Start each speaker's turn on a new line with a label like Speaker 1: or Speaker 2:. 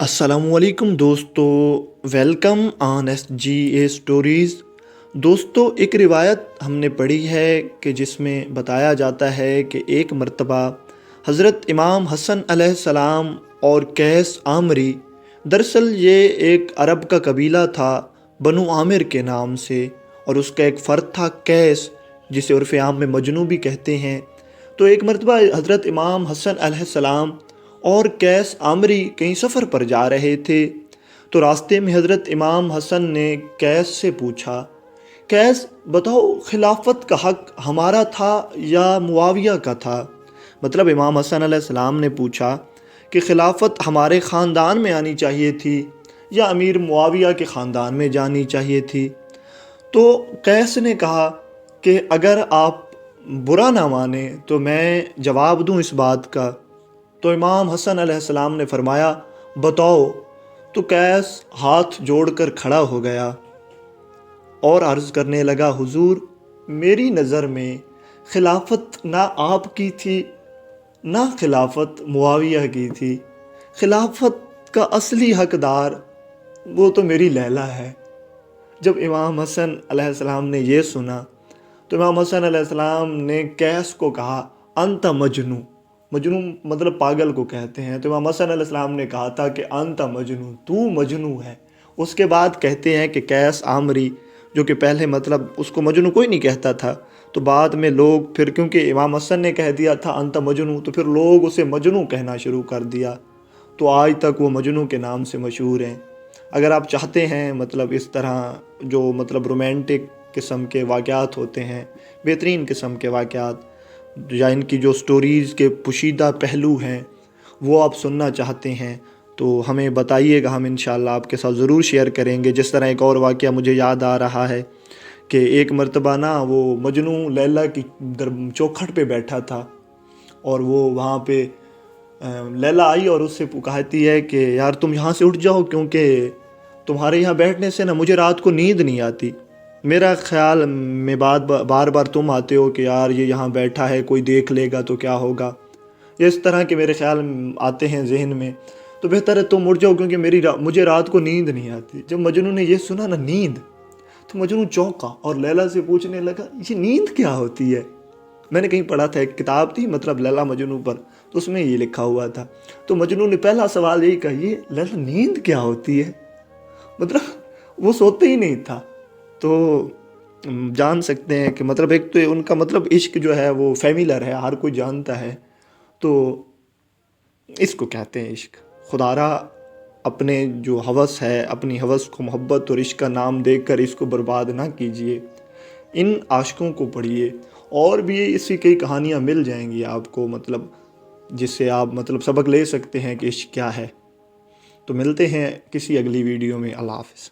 Speaker 1: السلام علیکم دوستو، welcome on S G A stories. دوستو، ایک روایت ہم نے پڑھی ہے کہ جس میں بتایا جاتا ہے کہ ایک مرتبہ حضرت امام حسن علیہ السلام اور قیس عامری، دراصل یہ ایک عرب کا قبیلہ تھا بنو عامر کے نام سے، اور اس کا ایک فرد تھا قیس، جسے عرف عام میں مجنو بھی کہتے ہیں۔ تو ایک مرتبہ حضرت امام حسن علیہ السلام اور قیس عامری کہیں سفر پر جا رہے تھے، تو راستے میں حضرت امام حسن نے قیس سے پوچھا، قیس بتاؤ، خلافت کا حق ہمارا تھا یا معاویہ کا تھا؟ مطلب امام حسن علیہ السلام نے پوچھا کہ خلافت ہمارے خاندان میں آنی چاہیے تھی یا امیر معاویہ کے خاندان میں جانی چاہیے تھی؟ تو قیس نے کہا کہ اگر آپ برا نہ مانیں تو میں جواب دوں اس بات کا۔ تو امام حسن علیہ السلام نے فرمایا، بتاؤ۔ تو قیس ہاتھ جوڑ کر کھڑا ہو گیا اور عرض کرنے لگا، حضور، میری نظر میں خلافت نہ آپ کی تھی نہ خلافت معاویہ کی تھی، خلافت کا اصلی حقدار وہ تو میری لیلا ہے۔ جب امام حسن علیہ السلام نے یہ سنا تو امام حسن علیہ السلام نے قیس کو کہا، انت مجنون۔ مجنون مطلب پاگل کو کہتے ہیں۔ تو امام حسن علیہ السلام نے کہا تھا کہ انت مجنون، تو مجنون ہے۔ اس کے بعد کہتے ہیں کہ قیس عامری، جو کہ پہلے مطلب اس کو مجنون کوئی نہیں کہتا تھا، تو بعد میں لوگ پھر کیونکہ امام حسن نے کہہ دیا تھا انت مجنون، تو پھر لوگ اسے مجنون کہنا شروع کر دیا، تو آج تک وہ مجنون کے نام سے مشہور ہیں۔ اگر آپ چاہتے ہیں مطلب اس طرح جو مطلب رومانٹک قسم کے واقعات ہوتے ہیں، بہترین قسم کے واقعات، یا ان کی جو سٹوریز کے پوشیدہ پہلو ہیں، وہ آپ سننا چاہتے ہیں تو ہمیں بتائیے گا، ہم انشاءاللہ آپ کے ساتھ ضرور شیئر کریں گے۔ جس طرح ایک اور واقعہ مجھے یاد آ رہا ہے کہ ایک مرتبہ وہ مجنو لیلا کی چوکھٹ پہ بیٹھا تھا، اور وہ وہاں پہ لیلا آئی اور اس سے کہتی ہے کہ یار تم یہاں سے اٹھ جاؤ، کیونکہ تمہارے یہاں بیٹھنے سے مجھے رات کو نیند نہیں آتی، میرا خیال میں بار بار تم آتے ہو کہ یار یہ یہاں بیٹھا ہے، کوئی دیکھ لے گا تو کیا ہوگا، اس طرح کے میرے خیال آتے ہیں ذہن میں، تو بہتر ہے تم اٹھ جاؤ کیونکہ مجھے رات کو نیند نہیں آتی۔ جب مجنو نے یہ سنا نیند، تو مجنو چونکا اور لیلا سے پوچھنے لگا، یہ نیند کیا ہوتی ہے؟ میں نے کہیں پڑھا تھا، ایک کتاب تھی مطلب لیلا مجنو پر، تو اس میں یہ لکھا ہوا تھا۔ تو مجنو نے پہلا سوال یہی کہا، یہ لیلا نیند کیا ہوتی ہے؟ مطلب وہ سوتے ہی نہیں تھا۔ تو جان سکتے ہیں کہ مطلب ایک تو ان کا مطلب عشق جو ہے وہ فیملر ہے، ہر کوئی جانتا ہے، تو اس کو کہتے ہیں عشق۔ خدا را اپنے جو ہوس ہے، اپنی ہوس کو محبت اور عشق کا نام دے کر اس کو برباد نہ کیجیے، ان عاشقوں کو پڑھیے، اور بھی اسی کئی کہانیاں مل جائیں گی آپ کو، مطلب جس سے آپ مطلب سبق لے سکتے ہیں کہ عشق کیا ہے۔ تو ملتے ہیں کسی اگلی ویڈیو میں، اللہ حافظ۔